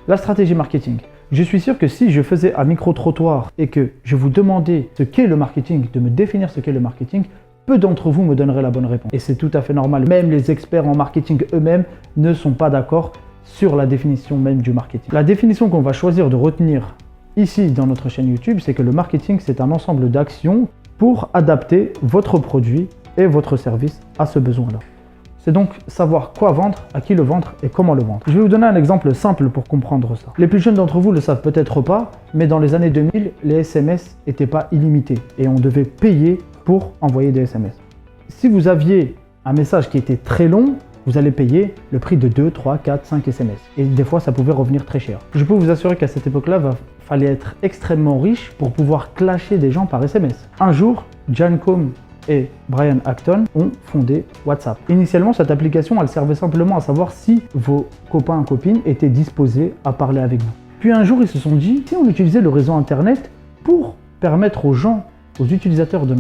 La stratégie marketing. Je suis sûr que si je faisais un micro-trottoir et que je vous demandais ce qu'est le marketing, de me définir ce qu'est le marketing, peu d'entre vous me donneraient la bonne réponse. Et c'est tout à fait normal. Même les experts en marketing eux-mêmes ne sont pas d'accord sur la définition même du marketing. La définition qu'on va choisir de retenir ici dans notre chaîne YouTube, c'est que le marketing, c'est un ensemble d'actions pour adapter votre produit et votre service à ce besoin-là. C'est donc savoir quoi vendre, à qui le vendre et comment le vendre. Je vais vous donner un exemple simple pour comprendre ça. Les plus jeunes d'entre vous ne le savent peut-être pas, mais dans les années 2000, les SMS n'étaient pas illimités et on devait payer pour envoyer des SMS. Si vous aviez un message qui était très long, vous allez payer le prix de 2, 3, 4, 5 SMS. Et des fois, ça pouvait revenir très cher. Je peux vous assurer qu'à cette époque-là, il fallait être extrêmement riche pour pouvoir clasher des gens par SMS. Un jour, Jan Koum et Brian Acton ont fondé WhatsApp. Initialement, cette application, elle servait simplement à savoir si vos copains et copines étaient disposés à parler avec vous. Puis un jour, ils se sont dit, si on utilisait le réseau Internet pour permettre aux gens, aux utilisateurs de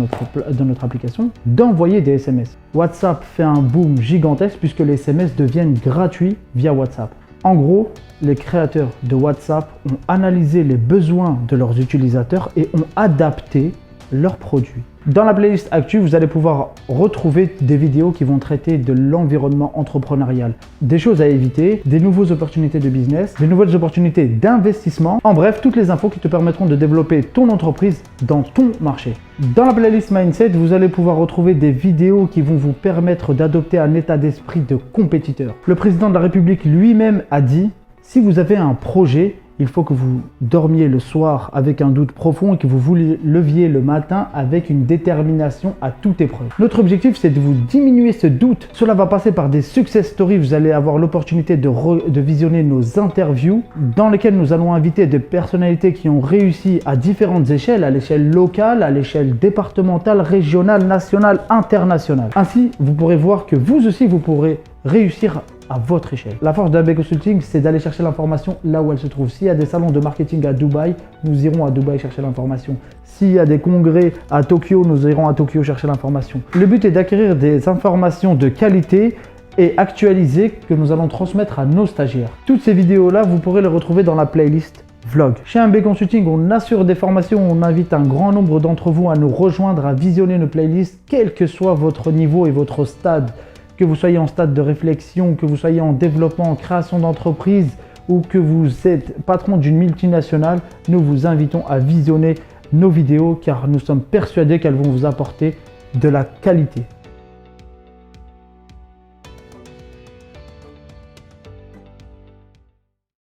notre application, d'envoyer des SMS. WhatsApp fait un boom gigantesque puisque les SMS deviennent gratuits via WhatsApp. En gros, les créateurs de WhatsApp ont analysé les besoins de leurs utilisateurs et ont adapté leurs produits. Dans la playlist Actu, vous allez pouvoir retrouver des vidéos qui vont traiter de l'environnement entrepreneurial, des choses à éviter, des nouvelles opportunités de business, des nouvelles opportunités d'investissement. En bref, toutes les infos qui te permettront de développer ton entreprise dans ton marché. Dans la playlist Mindset, vous allez pouvoir retrouver des vidéos qui vont vous permettre d'adopter un état d'esprit de compétiteur. Le président de la République lui-même a dit, si vous avez un projet, il faut que vous dormiez le soir avec un doute profond et que vous vous leviez le matin avec une détermination à toute épreuve. Notre objectif, c'est de vous diminuer ce doute. Cela va passer par des success stories. Vous allez avoir l'opportunité de visionner nos interviews dans lesquelles nous allons inviter des personnalités qui ont réussi à différentes échelles, à l'échelle locale, à l'échelle départementale, régionale, nationale, internationale. Ainsi, vous pourrez voir que vous aussi, vous pourrez réussir à votre échelle. La force d'AB Consulting, c'est d'aller chercher l'information là où elle se trouve. S'il y a des salons de marketing à Dubaï, nous irons à Dubaï chercher l'information. S'il y a des congrès à Tokyo, nous irons à Tokyo chercher l'information. Le but est d'acquérir des informations de qualité et actualisées que nous allons transmettre à nos stagiaires. Toutes ces vidéos-là, vous pourrez les retrouver dans la playlist Vlog. Chez AB Consulting, on assure des formations, on invite un grand nombre d'entre vous à nous rejoindre, à visionner nos playlists, quel que soit votre niveau et votre stade. Que vous soyez en stade de réflexion, que vous soyez en développement, en création d'entreprise ou que vous êtes patron d'une multinationale, nous vous invitons à visionner nos vidéos car nous sommes persuadés qu'elles vont vous apporter de la qualité.